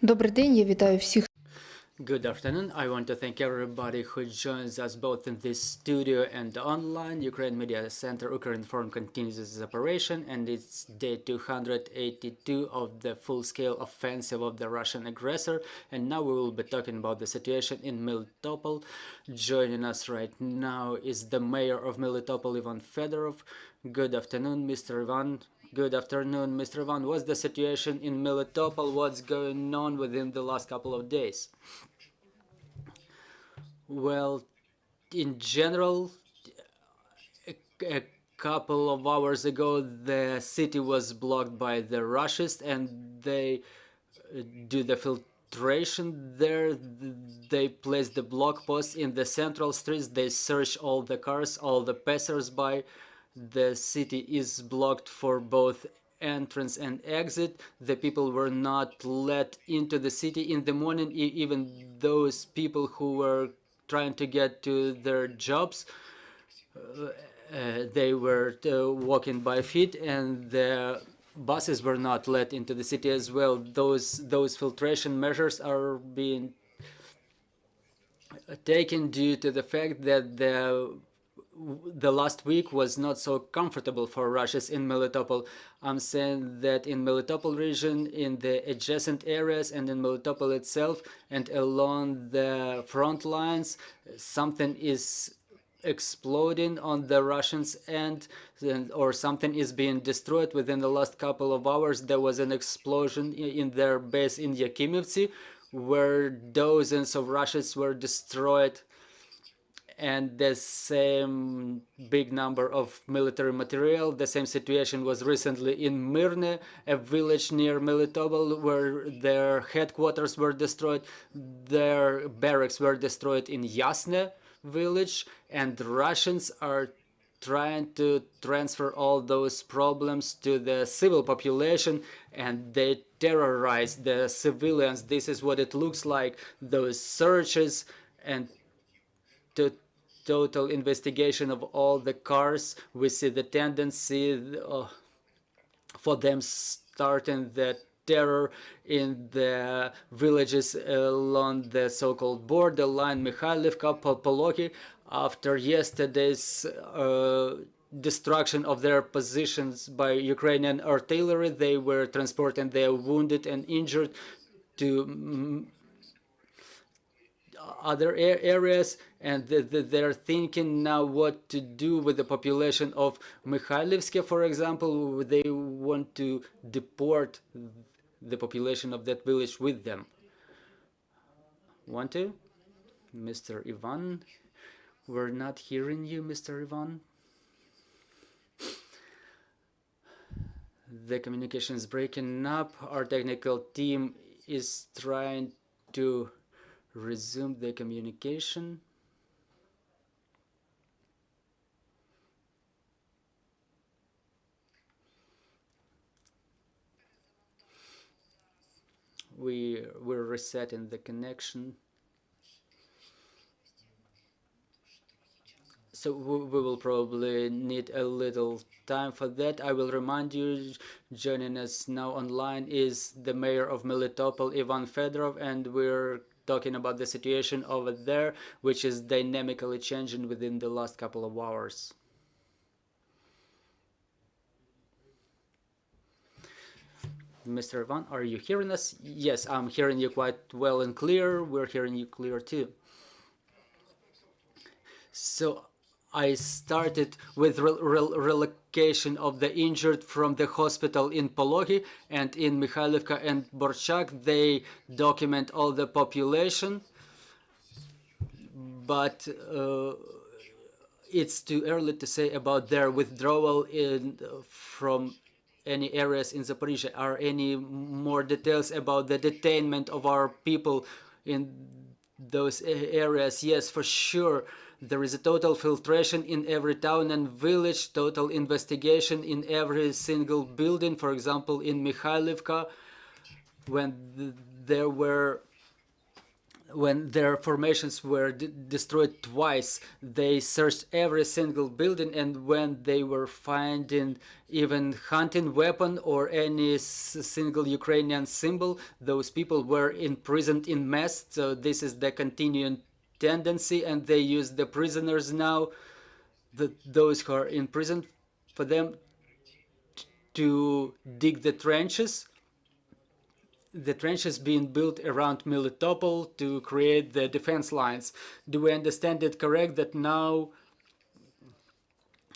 Добрий день, я вітаю всіх. Good afternoon. I want to thank everybody who joins us both in this studio and online. Ukraine Media Center Ukraine Forum continues its operation, and it's day 282 of the full-scale offensive of the Russian aggressor. And now we will be talking about the situation in Melitopol. Joining us right now is the mayor of Melitopol, Ivan Fedorov. Good afternoon, Mr. Ivan. Good afternoon, Mr. Ivan. What's the situation in Melitopol? What's going on within the last couple of days? Well, in general, a couple of hours ago, the city was blocked by the Russians, and they do the filtration there. They place the block posts in the central streets. They search all the cars, all the passers-by. The city is blocked for both entrance and exit. The people were not let into the city in the morning. Even those people who were trying to get to their jobs, they were walking by feet, and the buses were not let into the city as well. Those filtration measures are being taken due to the fact that the last week was not so comfortable for Russians in Melitopol. I'm saying that in Melitopol region, in the adjacent areas, and in Melitopol itself, and along the front lines, something is exploding on the Russians' end, or something is being destroyed. Within the last couple of hours, there was an explosion in their base in Yakimivtsi, where dozens of Russians were destroyed, and the same big number of military material. The same situation was recently in Myrne, a village near Melitopol, where their headquarters were destroyed. Their barracks were destroyed in Yasne village, and Russians are trying to transfer all those problems to the civil population, and they terrorize the civilians. This is what it looks like, those searches and total investigation of all the cars. We see the tendency for them starting the terror in the villages along the so-called borderline, Mikhailivka, Poloki. After yesterday's destruction of their positions by Ukrainian artillery, they were transporting their wounded and injured to other areas, and they're thinking now what to do with the population of Mikhailivsk, for example. They want to deport the population of that village with them. Want to? Mr. Ivan? We're not hearing you, Mr. Ivan. The communication is breaking up. Our technical team is trying to resume the communication. We're resetting the connection. So we will probably need a little time for that. I will remind you, joining us now online is the mayor of Melitopol, Ivan Fedorov, and we're talking about the situation over there, which is dynamically changing within the last couple of hours. Mr. Ivan, are you hearing us? Yes, I'm hearing you quite well and clear. We're hearing you clear too. So I started with relocation of the injured from the hospital in Pologi, and in Mikhailivka and Borchak they document all the population, but it's too early to say about their withdrawal from any areas in Zaporizhia. Are any more details about the detainment of our people in those areas? Yes, for sure. There is a total filtration in every town and village, total investigation in every single building. For example, in Mikhailivka, when there were when their formations were destroyed twice, they searched every single building, and when they were finding even hunting weapon or any single Ukrainian symbol, those people were imprisoned in mass. So this is the continuing tendency, and they use the prisoners now, those who are in prison, for them to dig the trenches being built around Melitopol to create the defense lines. Do we understand it correct that now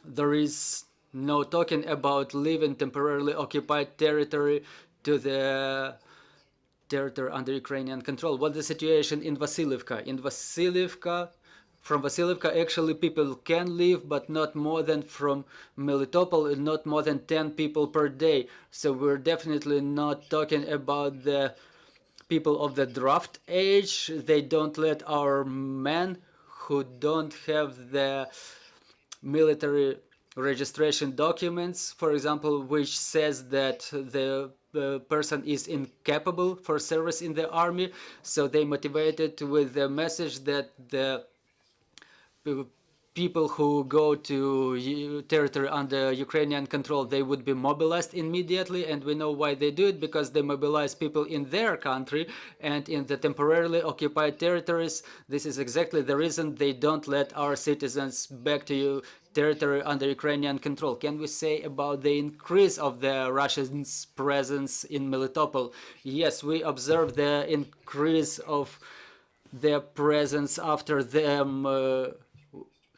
there is no talking about leaving temporarily occupied territory to the territory under Ukrainian control? What's the situation in Vasiliivka? From Vasiliivka, actually people can leave, but not more than from Melitopol, not more than 10 people per day. So we're definitely not talking about the people of the draft age. They don't let our men who don't have the military registration documents, for example, which says that the person is incapable for service in the army. So they motivated with the message that the people who go to territory under Ukrainian control, they would be mobilized immediately, and we know why they do it, because they mobilize people in their country, and in the temporarily occupied territories, this is exactly the reason they don't let our citizens back to territory under Ukrainian control. Can we say about the increase of the Russians' presence in Melitopol? Yes, we observe the increase of their presence after them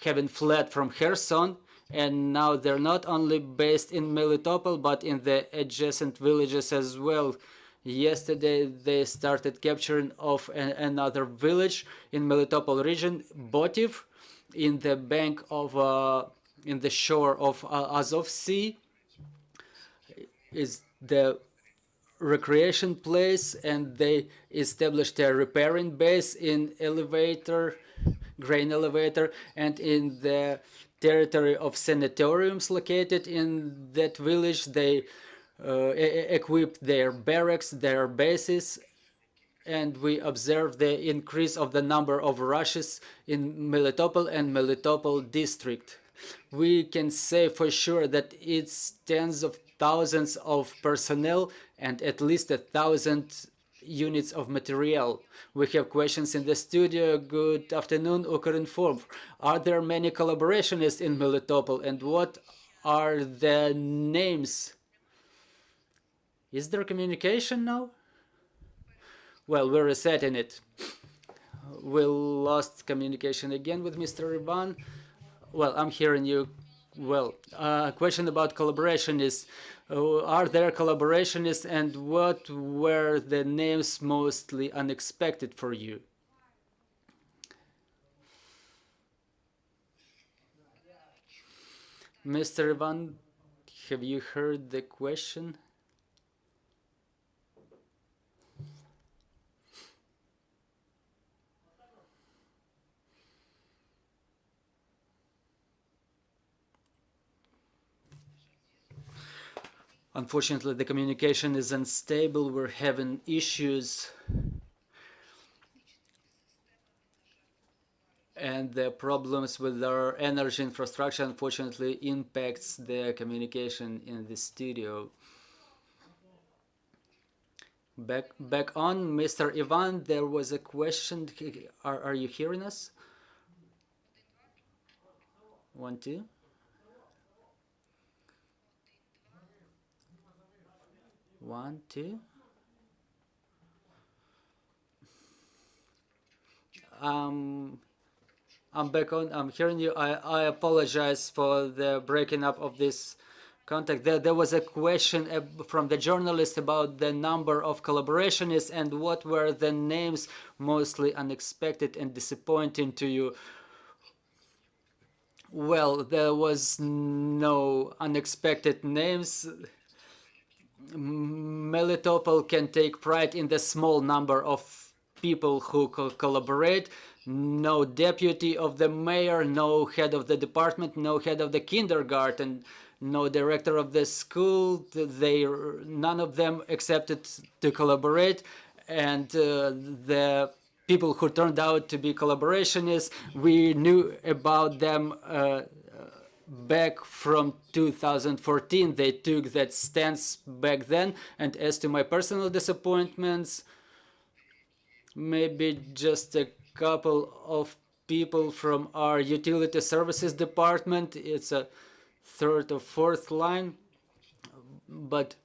having fled from Kherson, and now they're not only based in Melitopol, but in the adjacent villages as well. Yesterday they started capturing of another village in Melitopol region, Botiv, in the bank of in the shore of Azov Sea. Is the recreation place, and they established a repairing base in grain elevator, and in the territory of sanatoriums located in that village, they equipped their barracks, their bases, and we observed the increase of the number of rushes in Melitopol and Melitopol district. We can say for sure that it's tens of thousands of personnel and at least 1,000 units of material. We have questions in the studio. Good afternoon, Ukrinform. Are there many collaborationists in Melitopol, and what are the names? Is there communication now? Well, we're resetting it. We lost communication again with Mr. Ivan. Well, I'm hearing you well. Question about collaboration is, are there collaborationists, and what were the names mostly unexpected for you? Mr. Ivan, have you heard the question? Unfortunately, the communication is unstable. We're having issues. And the problems with our energy infrastructure, unfortunately, impacts the communication in the studio. Back on, Mr. Ivan, there was a question. Are you hearing us? 1, 2. One, two. I'm back on. I'm hearing you. I apologize for the breaking up of this contact. There was a question from the journalist about the number of collaborationists and what were the names mostly unexpected and disappointing to you. Well, there was no unexpected names. Melitopol can take pride in the small number of people who collaborate. No deputy of the mayor, no head of the department, no head of the kindergarten, no director of the school. None of them accepted to collaborate, and the people who turned out to be collaborationists. We knew about them back from 2014. They took that stance back then. And as to my personal disappointments, maybe just a couple of people from our utility services department. It's a third or fourth line, but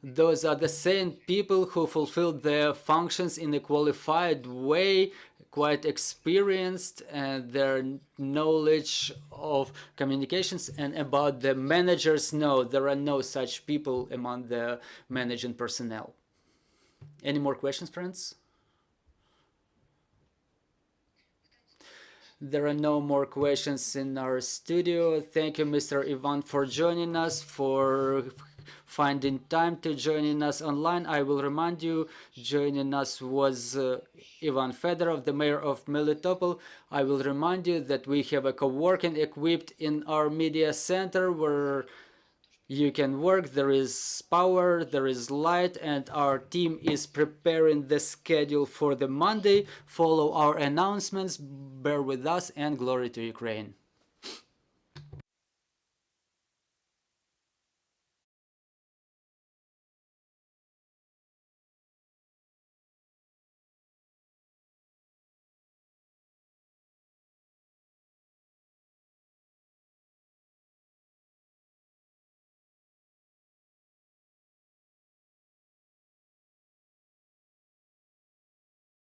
those are the same people who fulfilled their functions in a qualified way, quite experienced, and their knowledge of communications and about the managers. No, there are no such people among the managing personnel. Any more questions, friends? There are no more questions in our studio. Thank you, Mr. Ivan, for joining us, for finding time to joining us online. I will remind you, joining us was Ivan Fedorov, the mayor of Melitopol. I will remind you that we have a co-working equipped in our media center where you can work. There is power, there is light, and our team is preparing the schedule for the Monday. Follow our announcements, bear with us, and glory to Ukraine.